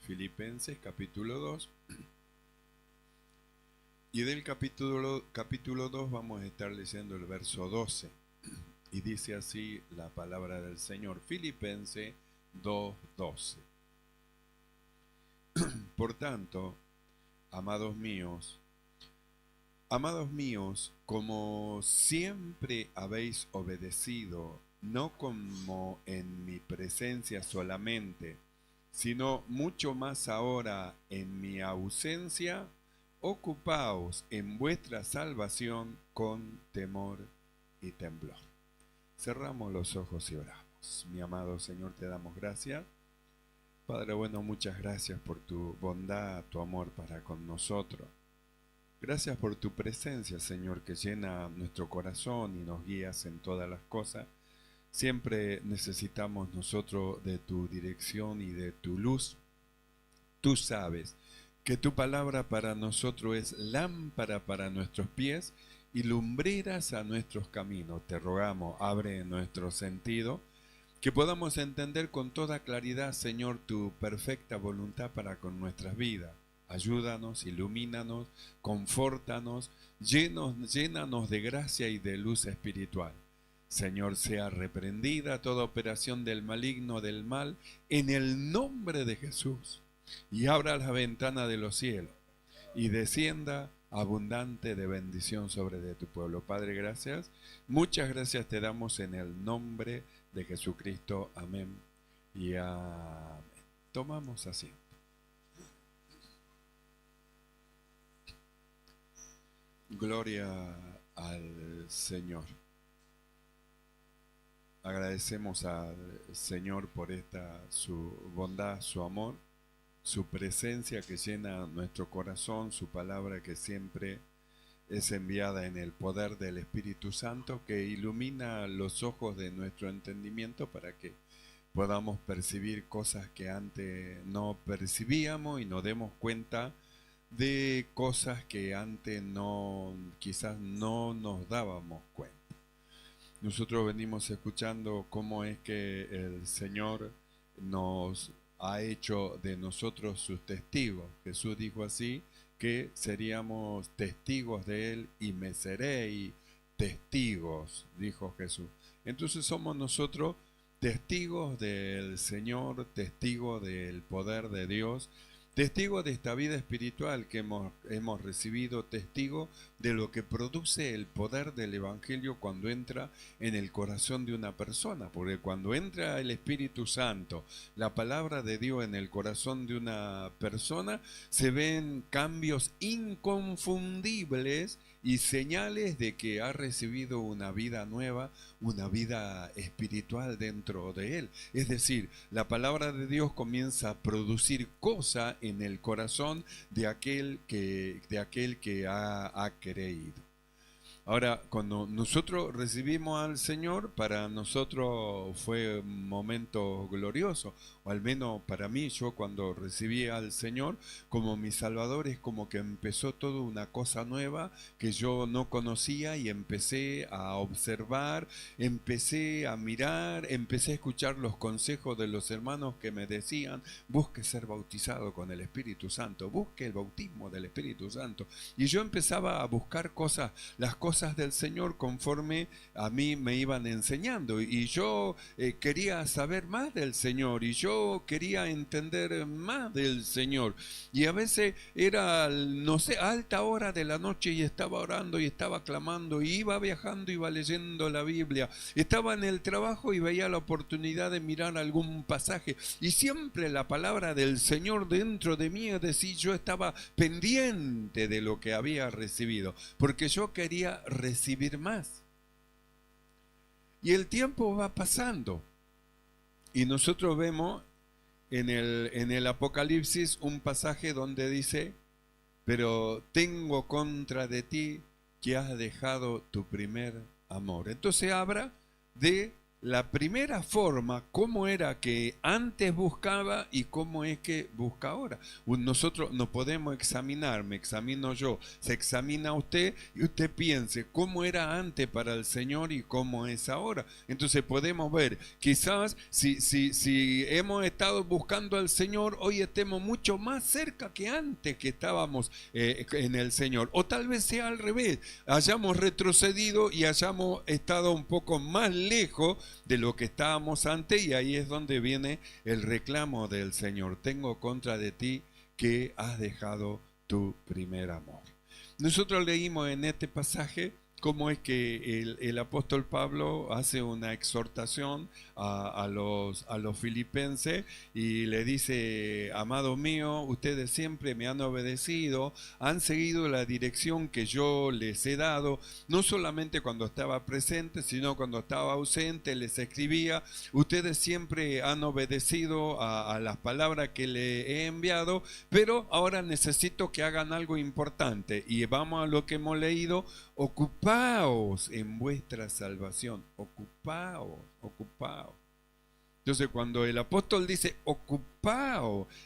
Filipenses capítulo 2. Y del capítulo 2 vamos a estar leyendo el verso 12. Y dice así la palabra del Señor. Filipenses 2:12. Por tanto, amados míos, como siempre habéis obedecido, no como en mi presencia solamente, sino mucho más ahora en mi ausencia, ocupaos en vuestra salvación con temor y temblor. Cerramos los ojos y oramos. Mi amado Señor, te damos gracias. Padre bueno, muchas gracias por tu bondad, tu amor para con nosotros. Gracias por tu presencia, Señor, que llena nuestro corazón y nos guías en todas las cosas. Siempre necesitamos nosotros de tu dirección y de tu luz. Tú sabes que tu palabra para nosotros es lámpara para nuestros pies y lumbreras a nuestros caminos. Te rogamos, abre nuestro sentido, que podamos entender con toda claridad, Señor, tu perfecta voluntad para con nuestras vidas. Ayúdanos, ilumínanos, confórtanos, llénanos de gracia y de luz espiritual. Señor, sea reprendida toda operación del maligno, del mal, en el nombre de Jesús. Y abra la ventana de los cielos y descienda abundante de bendición sobre de tu pueblo. Padre, gracias. Muchas gracias te damos en el nombre de Jesucristo. Amén y amén. Tomamos asiento. Gloria al Señor. Agradecemos al Señor por su bondad, su amor, su presencia que llena nuestro corazón, su palabra que siempre es enviada en el poder del Espíritu Santo, que ilumina los ojos de nuestro entendimiento para que podamos percibir cosas que antes no percibíamos y nos demos cuenta de cosas que antes quizás no nos dábamos cuenta. Nosotros venimos escuchando cómo es que el Señor nos ha hecho de nosotros sus testigos. Jesús dijo así, que seríamos testigos de Él y me seréis testigos, dijo Jesús. Entonces somos nosotros testigos del Señor, testigos del poder de Dios, testigos de esta vida espiritual que hemos recibido, testigos de lo que produce el poder del Evangelio cuando entra en el corazón de una persona, porque cuando entra el Espíritu Santo, la palabra de Dios en el corazón de una persona, se ven cambios inconfundibles y señales de que ha recibido una vida nueva, una vida espiritual dentro de él. Es decir, la palabra de Dios comienza a producir cosas en el corazón de aquel que ha creído. Ahora, cuando nosotros recibimos al Señor, para nosotros fue un momento glorioso, o al menos para mí, yo cuando recibí al Señor como mi Salvador, es como que empezó toda una cosa nueva que yo no conocía y empecé a observar, empecé a mirar, empecé a escuchar los consejos de los hermanos que me decían, busque ser bautizado con el Espíritu Santo, busque el bautismo del Espíritu Santo. Y yo empezaba a buscar cosas, las cosas del Señor conforme a mí me iban enseñando, y yo quería saber más del Señor y yo quería entender más del Señor, y a veces era, no sé, alta hora de la noche y estaba orando y estaba clamando y iba viajando, iba leyendo la Biblia, estaba en el trabajo y veía la oportunidad de mirar algún pasaje y siempre la palabra del Señor dentro de mí, es decir, yo estaba pendiente de lo que había recibido porque yo quería recibir más. Y el tiempo va pasando y nosotros vemos en el Apocalipsis un pasaje donde dice, pero tengo contra de ti que has dejado tu primer amor. Entonces habla de la primera forma, cómo era que antes buscaba y cómo es que busca ahora. Nosotros no podemos examinar, me examino yo, se examina usted y usted piense cómo era antes para el Señor y cómo es ahora. Entonces podemos ver, quizás si hemos estado buscando al Señor, hoy estemos mucho más cerca que antes que estábamos en el Señor. O tal vez sea al revés, hayamos retrocedido y hayamos estado un poco más lejos de lo que estábamos antes, y ahí es donde viene el reclamo del Señor. Tengo contra de ti que has dejado tu primer amor. Nosotros leímos en este pasaje cómo es que el apóstol Pablo hace una exhortación a los filipenses y le dice: amado mío, ustedes siempre me han obedecido, han seguido la dirección que yo les he dado, no solamente cuando estaba presente, sino cuando estaba ausente, les escribía. Ustedes siempre han obedecido a las palabras que le he enviado, pero ahora necesito que hagan algo importante, y vamos a lo que hemos leído: ocupaos en vuestra salvación, ocupaos. Entonces, cuando el apóstol dice ocupado,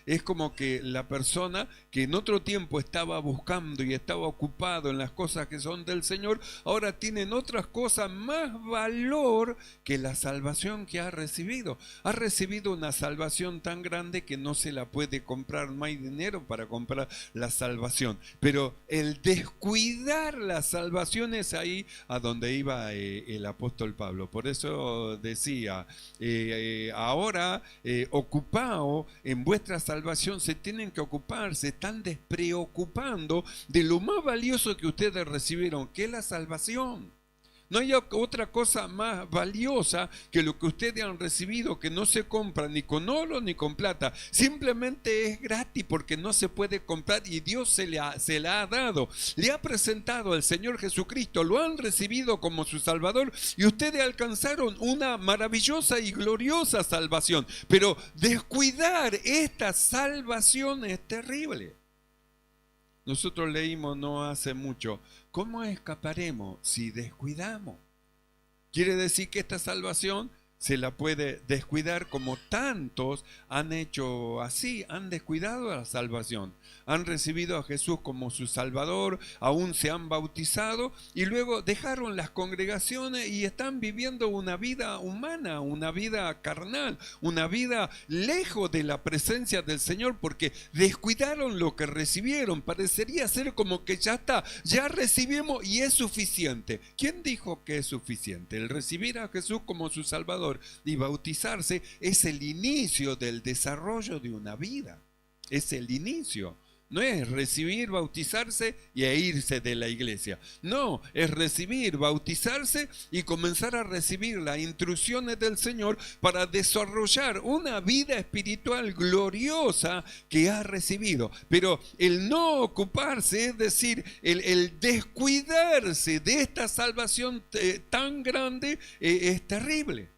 es como que la persona que en otro tiempo estaba buscando y estaba ocupado en las cosas que son del Señor, ahora tienen otras cosas más valor que la salvación que ha recibido. Ha recibido una salvación tan grande que no se la puede comprar, no hay dinero para comprar la salvación. Pero el descuidar la salvación es ahí a donde iba el apóstol Pablo. Por eso decía, ahora ocupaos en vuestra salvación. Se tienen que ocupar, se están despreocupando de lo más valioso que ustedes recibieron, que es la salvación. No hay otra cosa más valiosa que lo que ustedes han recibido, que no se compra ni con oro ni con plata. Simplemente es gratis porque no se puede comprar, y Dios se la ha dado. Le ha presentado al Señor Jesucristo, lo han recibido como su Salvador, y ustedes alcanzaron una maravillosa y gloriosa salvación. Pero descuidar esta salvación es terrible. Nosotros leímos no hace mucho: ¿cómo escaparemos si descuidamos? Quiere decir que esta salvación se la puede descuidar, como tantos han hecho así, han descuidado la salvación. Han recibido a Jesús como su Salvador, aún se han bautizado y luego dejaron las congregaciones y están viviendo una vida humana, una vida carnal, una vida lejos de la presencia del Señor, porque descuidaron lo que recibieron. Parecería ser como que ya está, ya recibimos y es suficiente. ¿Quién dijo que es suficiente? El recibir a Jesús como su Salvador y bautizarse es el inicio del desarrollo de una vida. Es el inicio. No es recibir, bautizarse y irse de la iglesia. No, es recibir, bautizarse y comenzar a recibir las instrucciones del Señor para desarrollar una vida espiritual gloriosa que ha recibido. Pero el no ocuparse, es decir, el descuidarse de esta salvación tan grande, es terrible.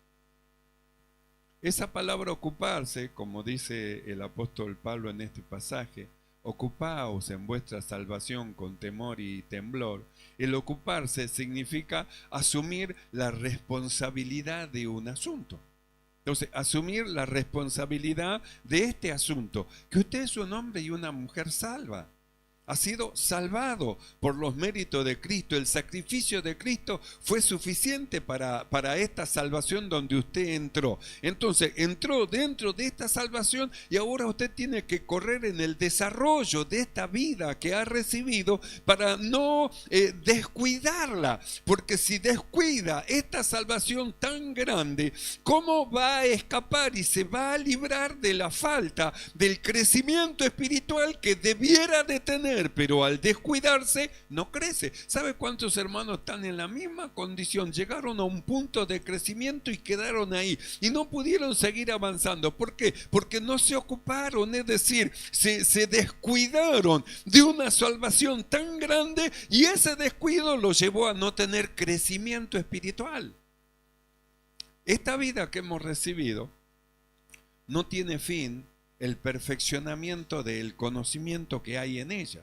Esa palabra ocuparse, como dice el apóstol Pablo en este pasaje, ocupaos en vuestra salvación con temor y temblor. El ocuparse significa asumir la responsabilidad de un asunto. Entonces, asumir la responsabilidad de este asunto, que usted es un hombre y una mujer salva. Ha sido salvado por los méritos de Cristo. El sacrificio de Cristo fue suficiente para esta salvación donde usted entró. Entonces, entró dentro de esta salvación y ahora usted tiene que correr en el desarrollo de esta vida que ha recibido para no descuidarla. Porque si descuida esta salvación tan grande, ¿cómo va a escapar y se va a librar de la falta del crecimiento espiritual que debiera de tener? Pero al descuidarse no crece. ¿Sabe cuántos hermanos están en la misma condición? Llegaron a un punto de crecimiento y quedaron ahí y no pudieron seguir avanzando. ¿Por qué? Porque no se ocuparon, es decir, se descuidaron de una salvación tan grande, y ese descuido los llevó a no tener crecimiento espiritual. Esta vida que hemos recibido no tiene fin el perfeccionamiento del conocimiento que hay en ella.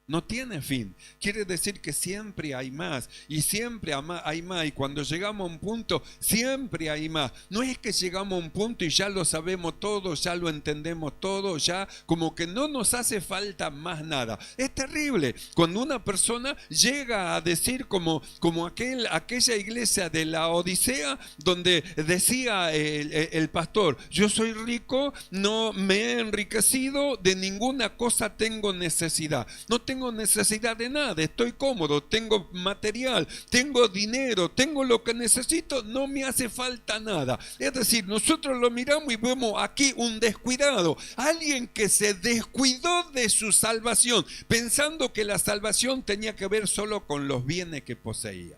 No tiene fin. Quiere decir que siempre hay más y siempre hay más. Y cuando llegamos a un punto, siempre hay más. No es que llegamos a un punto y ya lo sabemos todo, ya lo entendemos todo, ya como que no nos hace falta más nada. Es terrible cuando una persona llega a decir como aquella iglesia de la Odisea donde decía el pastor: yo soy rico, no me he enriquecido, de ninguna cosa tengo necesidad. No tengo necesidad de nada, estoy cómodo, tengo material, tengo dinero, tengo lo que necesito, no me hace falta nada. Es decir, nosotros lo miramos y vemos aquí un descuidado, alguien que se descuidó de su salvación, pensando que la salvación tenía que ver solo con los bienes que poseía.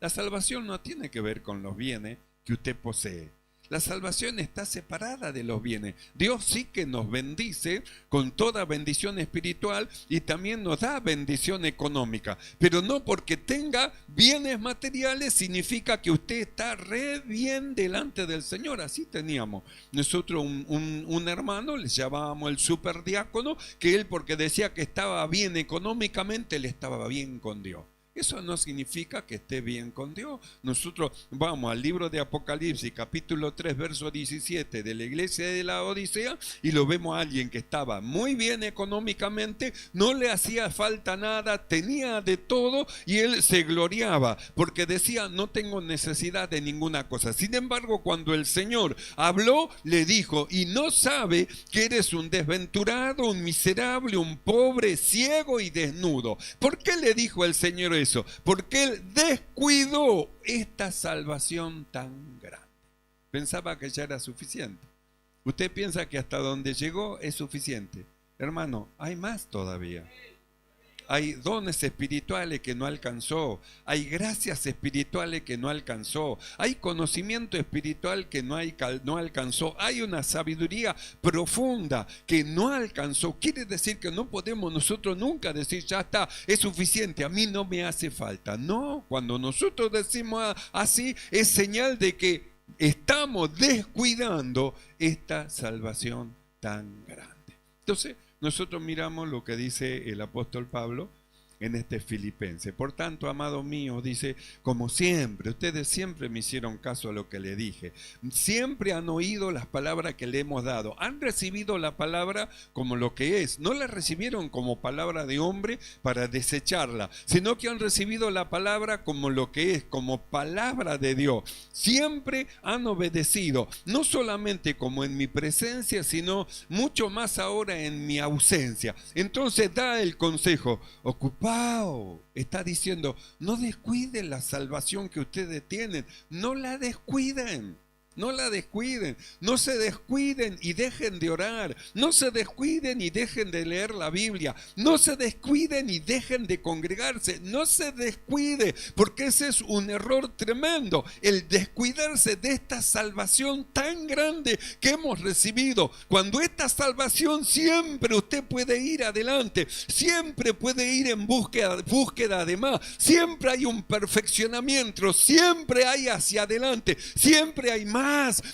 La salvación no tiene que ver con los bienes que usted posee. La salvación está separada de los bienes. Dios sí que nos bendice con toda bendición espiritual y también nos da bendición económica. Pero no porque tenga bienes materiales significa que usted está re bien delante del Señor. Así teníamos nosotros un hermano, le llamábamos el superdiácono, que él, porque decía que estaba bien económicamente, le estaba bien con Dios. Eso no significa que esté bien con Dios. Nosotros vamos al libro de Apocalipsis, capítulo 3, verso 17, de la iglesia de la Odisea, y lo vemos a alguien que estaba muy bien económicamente, no le hacía falta nada, tenía de todo, y él se gloriaba, porque decía: no tengo necesidad de ninguna cosa. Sin embargo, cuando el Señor habló, le dijo: y no sabe que eres un desventurado, un miserable, un pobre, ciego y desnudo. ¿Por qué le dijo el Señor eso? Porque él descuidó esta salvación tan grande. Pensaba que ya era suficiente. Usted piensa que hasta donde llegó es suficiente. Hermano, hay más todavía. Hay dones espirituales que no alcanzó, hay gracias espirituales que no alcanzó, hay conocimiento espiritual que no alcanzó, hay una sabiduría profunda que no alcanzó. Quiere decir que no podemos nosotros nunca decir: ya está, es suficiente, a mí no me hace falta. No, cuando nosotros decimos así, es señal de que estamos descuidando esta salvación tan grande. Entonces, nosotros miramos lo que dice el apóstol Pablo en este Filipenses. Por tanto, amado mío, dice: como siempre, ustedes siempre me hicieron caso a lo que le dije. Siempre han oído las palabras que le hemos dado. Han recibido la palabra como lo que es. No la recibieron como palabra de hombre para desecharla, sino que han recibido la palabra como lo que es, como palabra de Dios. Siempre han obedecido, no solamente como en mi presencia, sino mucho más ahora en mi ausencia. Entonces da el consejo: ocupado. Está diciendo: no descuiden la salvación que ustedes tienen, no la descuiden. No la descuiden, no se descuiden y dejen de orar, no se descuiden y dejen de leer la Biblia, no se descuiden y dejen de congregarse, no se descuide, porque ese es un error tremendo, el descuidarse de esta salvación tan grande que hemos recibido. Cuando esta salvación, siempre usted puede ir adelante, siempre puede ir en búsqueda de más, siempre hay un perfeccionamiento, siempre hay hacia adelante, siempre hay más.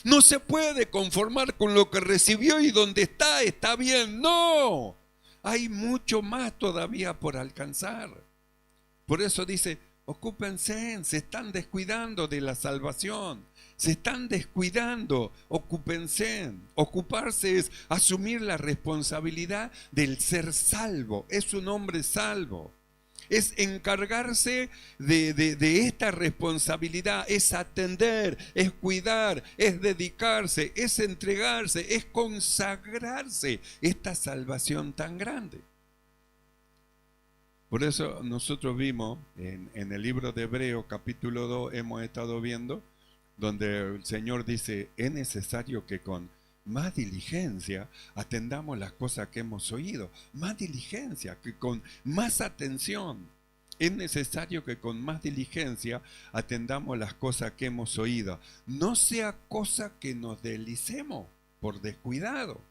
No se puede conformar con lo que recibió y donde está bien. No, hay mucho más todavía por alcanzar. Por eso dice: ocúpense, se están descuidando de la salvación, se están descuidando, ocúpense. Ocuparse es asumir la responsabilidad del ser salvo, es un hombre salvo. Es encargarse de esta responsabilidad, es atender, es cuidar, es dedicarse, es entregarse, es consagrarse esta salvación tan grande. Por eso nosotros vimos en el libro de Hebreos capítulo 2, hemos estado viendo, donde el Señor dice: es necesario que con más diligencia atendamos las cosas que hemos oído, más diligencia, que con más atención. Es necesario que con más diligencia atendamos las cosas que hemos oído, no sea cosa que nos deslicemos por descuidado.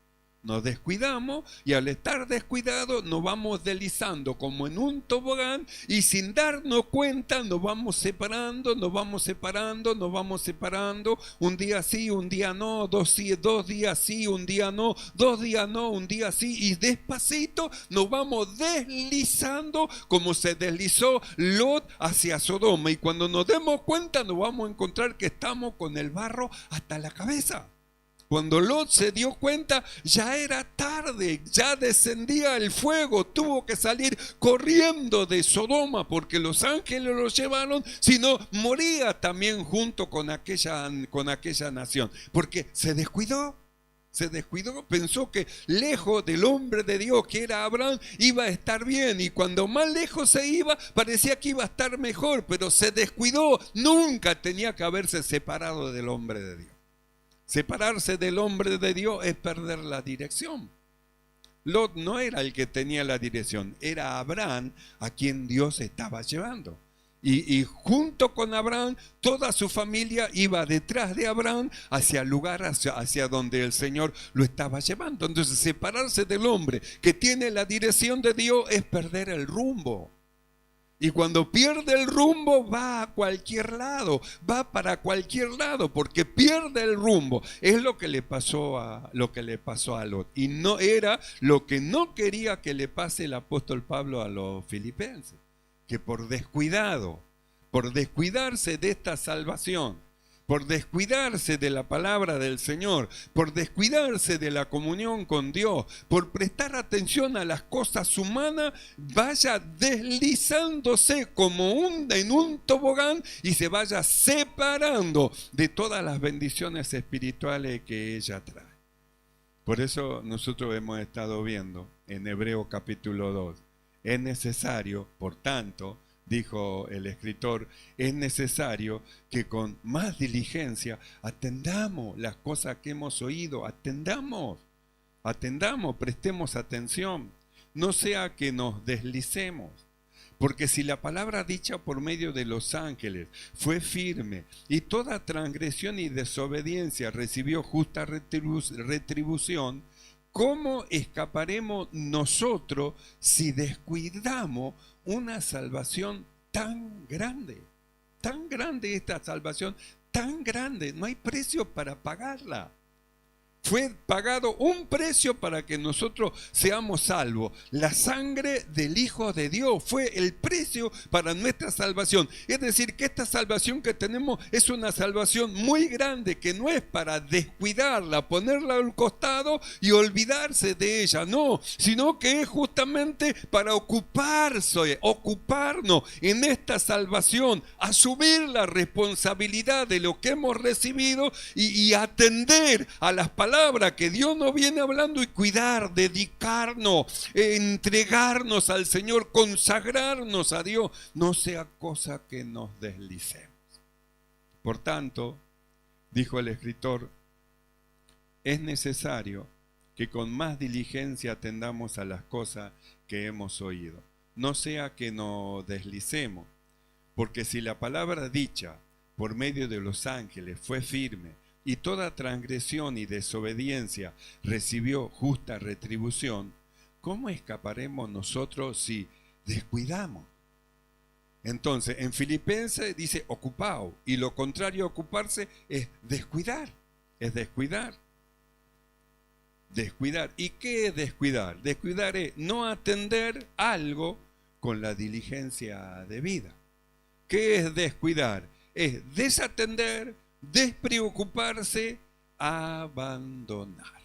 Nos descuidamos y al estar descuidados nos vamos deslizando como en un tobogán y sin darnos cuenta nos vamos separando, nos vamos separando, nos vamos separando. Un día sí, un día no, dos días sí, un día no, 2 días no, un día sí. Y despacito nos vamos deslizando como se deslizó Lot hacia Sodoma. Y cuando nos demos cuenta nos vamos a encontrar que estamos con el barro hasta la cabeza. Cuando Lot se dio cuenta, ya era tarde, ya descendía el fuego, tuvo que salir corriendo de Sodoma porque los ángeles lo llevaron, si no moría también junto con aquella nación, porque se descuidó, pensó que lejos del hombre de Dios que era Abraham iba a estar bien, y cuando más lejos se iba parecía que iba a estar mejor, pero se descuidó. Nunca tenía que haberse separado del hombre de Dios. Separarse del hombre de Dios es perder la dirección. Lot no era el que tenía la dirección, era Abraham a quien Dios estaba llevando. Y junto con Abraham, toda su familia iba detrás de Abraham hacia el lugar, hacia donde el Señor lo estaba llevando. Entonces, separarse del hombre que tiene la dirección de Dios es perder el rumbo. Y cuando pierde el rumbo va a cualquier lado, va para cualquier lado, porque pierde el rumbo. Es lo que le pasó a Lot. Y no era lo que no quería que le pase el apóstol Pablo a los filipenses, que por descuidarse de esta salvación, por descuidarse de la palabra del Señor, por descuidarse de la comunión con Dios, por prestar atención a las cosas humanas, vaya deslizándose como en un tobogán y se vaya separando de todas las bendiciones espirituales que ella trae. Por eso nosotros hemos estado viendo en Hebreos capítulo 2, es necesario, por tanto, dijo el escritor, es necesario que con más diligencia atendamos las cosas que hemos oído, atendamos, prestemos atención, no sea que nos deslicemos. Porque si la palabra dicha por medio de los ángeles fue firme y toda transgresión y desobediencia recibió justa retribución, ¿cómo escaparemos nosotros si descuidamos una salvación tan grande? Tan grande esta salvación, tan grande, no hay precio para pagarla. Fue pagado un precio para que nosotros seamos salvos. La sangre del Hijo de Dios fue el precio para nuestra salvación. Es decir, que esta salvación que tenemos es una salvación muy grande, que no es para descuidarla, ponerla al costado y olvidarse de ella. No, sino que es justamente para ocuparnos en esta salvación, asumir la responsabilidad de lo que hemos recibido y atender a las palabras que Dios nos viene hablando y cuidar, dedicarnos, entregarnos al Señor, consagrarnos a Dios, no sea cosa que nos deslicemos. Por tanto, dijo el escritor, es necesario que con más diligencia atendamos a las cosas que hemos oído, no sea que nos deslicemos, porque si la palabra dicha por medio de los ángeles fue firme, y toda transgresión y desobediencia recibió justa retribución, ¿cómo escaparemos nosotros si descuidamos? Entonces, en Filipenses dice ocupado, y lo contrario a ocuparse es descuidar, Descuidar. ¿Y qué es descuidar? Descuidar es no atender algo con la diligencia debida. ¿Qué es descuidar? Es desatender, despreocuparse, abandonar.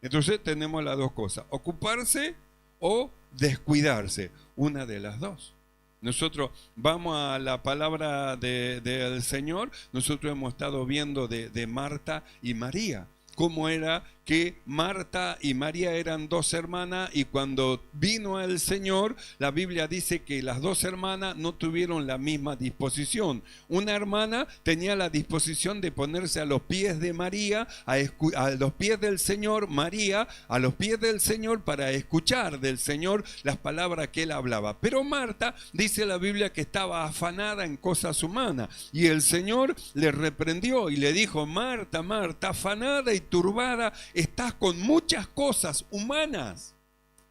Entonces tenemos las dos cosas, ocuparse o descuidarse, una de las dos. Nosotros vamos a la palabra del Señor, nosotros hemos estado viendo de Marta y María, cómo era que Marta y María eran 2 hermanas, y cuando vino el Señor, la Biblia dice que las 2 hermanas no tuvieron la misma disposición. Una hermana tenía la disposición de ponerse a los pies de María, a los pies del Señor, María a los pies del Señor, para escuchar del Señor las palabras que él hablaba. Pero Marta, dice la Biblia, que estaba afanada en cosas humanas, y el Señor le reprendió y le dijo: Marta, Marta, afanada y turbada estás con muchas cosas humanas.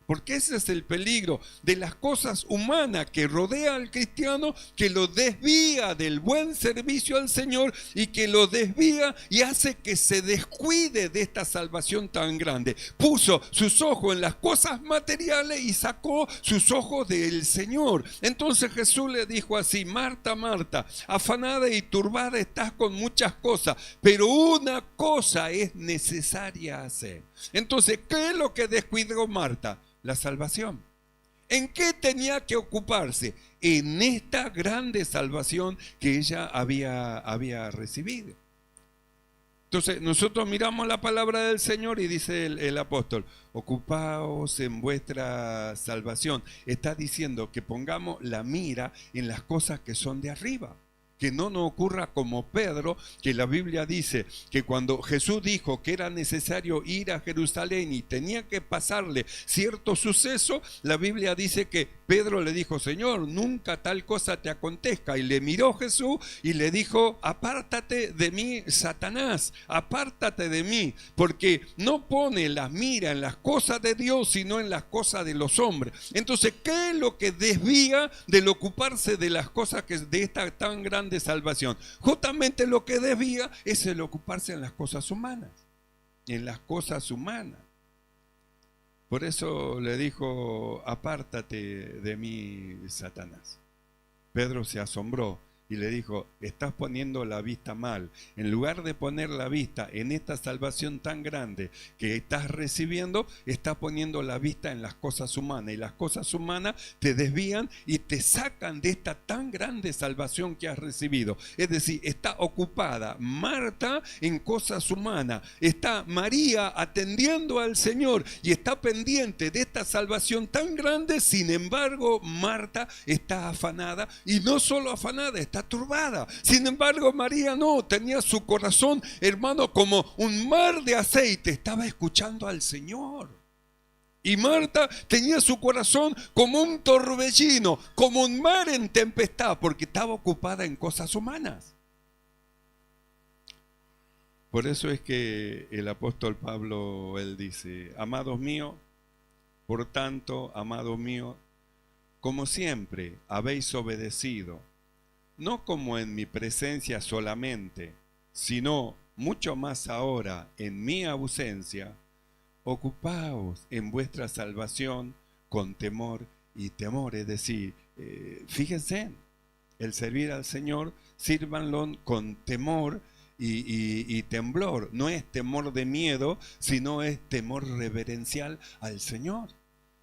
Porque ese es el peligro de las cosas humanas que rodea al cristiano, que lo desvía del buen servicio al Señor y que lo desvía y hace que se descuide de esta salvación tan grande. Puso sus ojos en las cosas materiales y sacó sus ojos del Señor. Entonces Jesús le dijo así: Marta, Marta, afanada y turbada estás con muchas cosas, pero una cosa es necesaria hacer. Entonces, ¿qué es lo que descuidó Marta? La salvación. ¿En qué tenía que ocuparse? En esta grande salvación que ella había recibido. Entonces nosotros miramos la palabra del Señor y dice el apóstol: ocupaos en vuestra salvación. Está diciendo que pongamos la mira en las cosas que son de arriba. Que no nos ocurra como Pedro, que la Biblia dice que cuando Jesús dijo que era necesario ir a Jerusalén y tenía que pasarle cierto suceso, la Biblia dice que Pedro le dijo: Señor, nunca tal cosa te acontezca. Y le miró Jesús y le dijo: apártate de mí, Satanás, apártate de mí, porque no pone la mira en las cosas de Dios, sino en las cosas de los hombres. Entonces, ¿qué es lo que desvía del ocuparse de las cosas de esta tan grande salvación? Justamente lo que desvía es el ocuparse en las cosas humanas, en las cosas humanas. Por eso le dijo: apártate de mí, Satanás. Pedro se asombró y le dijo: estás poniendo la vista mal. En lugar de poner la vista en esta salvación tan grande que estás recibiendo, estás poniendo la vista en las cosas humanas. Y las cosas humanas te desvían y te sacan de esta tan grande salvación que has recibido. Es decir, está ocupada Marta en cosas humanas. Está María atendiendo al Señor y está pendiente de esta salvación tan grande. Sin embargo, Marta está afanada, y no solo afanada, está turbada. Sin embargo, María no, tenía su corazón, hermano, como un mar de aceite, estaba escuchando al Señor. Y Marta tenía su corazón como un torbellino, como un mar en tempestad, porque estaba ocupada en cosas humanas. Por eso es que el apóstol Pablo, él dice: amados míos, por tanto, amados míos, como siempre habéis obedecido, no como en mi presencia solamente, sino mucho más ahora en mi ausencia, ocupaos en vuestra salvación con temor y temor. Es decir, fíjense, el servir al Señor, sírvanlo con temor y temblor. No es temor de miedo, sino es temor reverencial al Señor.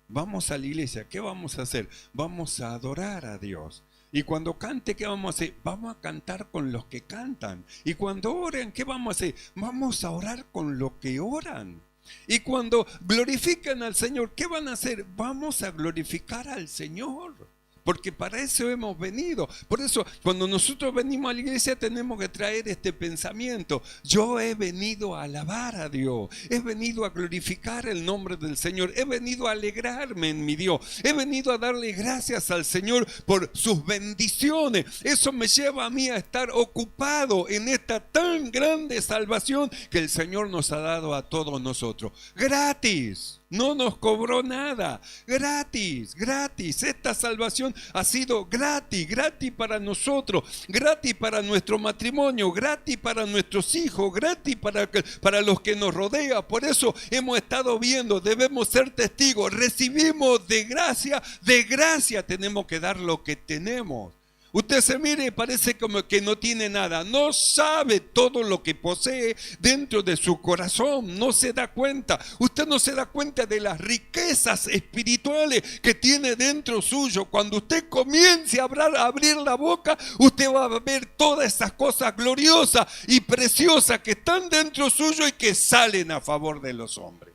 Vamos a la iglesia, ¿qué vamos a hacer? Vamos a adorar a Dios. Y cuando cante, ¿qué vamos a hacer? Vamos a cantar con los que cantan. Y cuando oren, ¿qué vamos a hacer? Vamos a orar con los que oran. Y cuando glorifican al Señor, ¿qué van a hacer? Vamos a glorificar al Señor. Porque para eso hemos venido. Por eso, cuando nosotros venimos a la iglesia, tenemos que traer este pensamiento: yo he venido a alabar a Dios, he venido a glorificar el nombre del Señor, he venido a alegrarme en mi Dios, he venido a darle gracias al Señor por sus bendiciones. Eso me lleva a mí a estar ocupado en esta tan grande salvación que el Señor nos ha dado a todos nosotros, gratis. No nos cobró nada, gratis, gratis. Esta salvación ha sido gratis, gratis para nosotros, gratis para nuestro matrimonio, gratis para nuestros hijos, gratis para los que nos rodean. Por eso hemos estado viendo, debemos ser testigos. Recibimos de gracia tenemos que dar lo que tenemos. Usted se mire y parece como que no tiene nada. No sabe todo lo que posee dentro de su corazón. No se da cuenta. Usted no se da cuenta de las riquezas espirituales que tiene dentro suyo. Cuando usted comience a abrir la boca, usted va a ver todas esas cosas gloriosas y preciosas que están dentro suyo y que salen a favor de los hombres.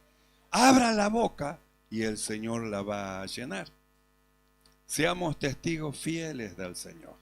Abra la boca y el Señor la va a llenar. Seamos testigos fieles del Señor.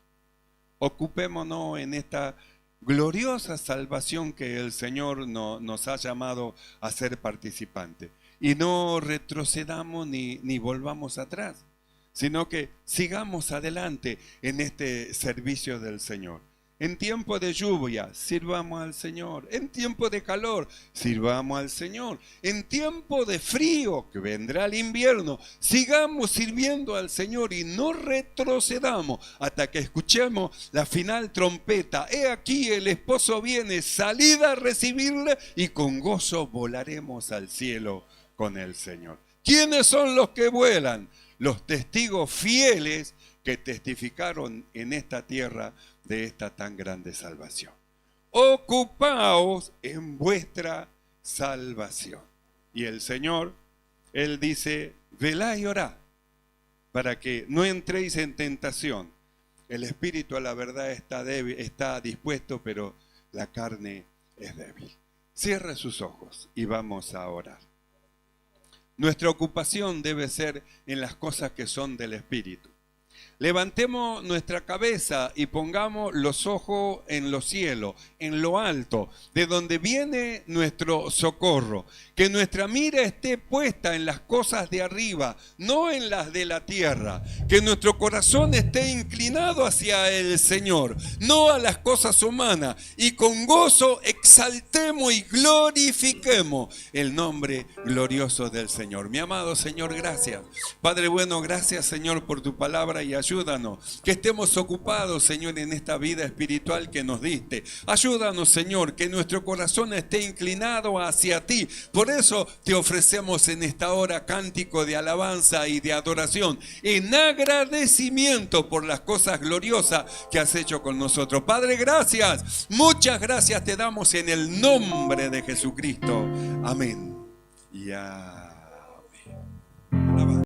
Ocupémonos en esta gloriosa salvación que el Señor nos ha llamado a ser participantes. Y no retrocedamos ni volvamos atrás, sino que sigamos adelante en este servicio del Señor. En tiempo de lluvia, sirvamos al Señor. En tiempo de calor, sirvamos al Señor. En tiempo de frío, que vendrá el invierno, sigamos sirviendo al Señor y no retrocedamos hasta que escuchemos la final trompeta. He aquí el esposo viene, salid a recibirle y con gozo volaremos al cielo con el Señor. ¿Quiénes son los que vuelan? Los testigos fieles que testificaron en esta tierra de esta tan grande salvación. Ocupaos en vuestra salvación. Y el Señor, Él dice, velá y orá, para que no entréis en tentación. El espíritu a la verdad está débil, está dispuesto, pero la carne es débil. Cierre sus ojos y vamos a orar. Nuestra ocupación debe ser en las cosas que son del espíritu. Levantemos nuestra cabeza y pongamos los ojos en los cielos, en lo alto, de donde viene nuestro socorro. Que nuestra mira esté puesta en las cosas de arriba, no en las de la tierra. Que nuestro corazón esté inclinado hacia el Señor, no a las cosas humanas. Y con gozo exaltemos y glorifiquemos el nombre glorioso del Señor. Mi amado Señor, gracias. Padre bueno, gracias Señor por tu palabra y ayúdanos, que estemos ocupados, Señor, en esta vida espiritual que nos diste. Ayúdanos, Señor, que nuestro corazón esté inclinado hacia ti. Por eso te ofrecemos en esta hora cántico de alabanza y de adoración, en agradecimiento por las cosas gloriosas que has hecho con nosotros. Padre, gracias. Muchas gracias te damos en el nombre de Jesucristo. Amén. Y amén.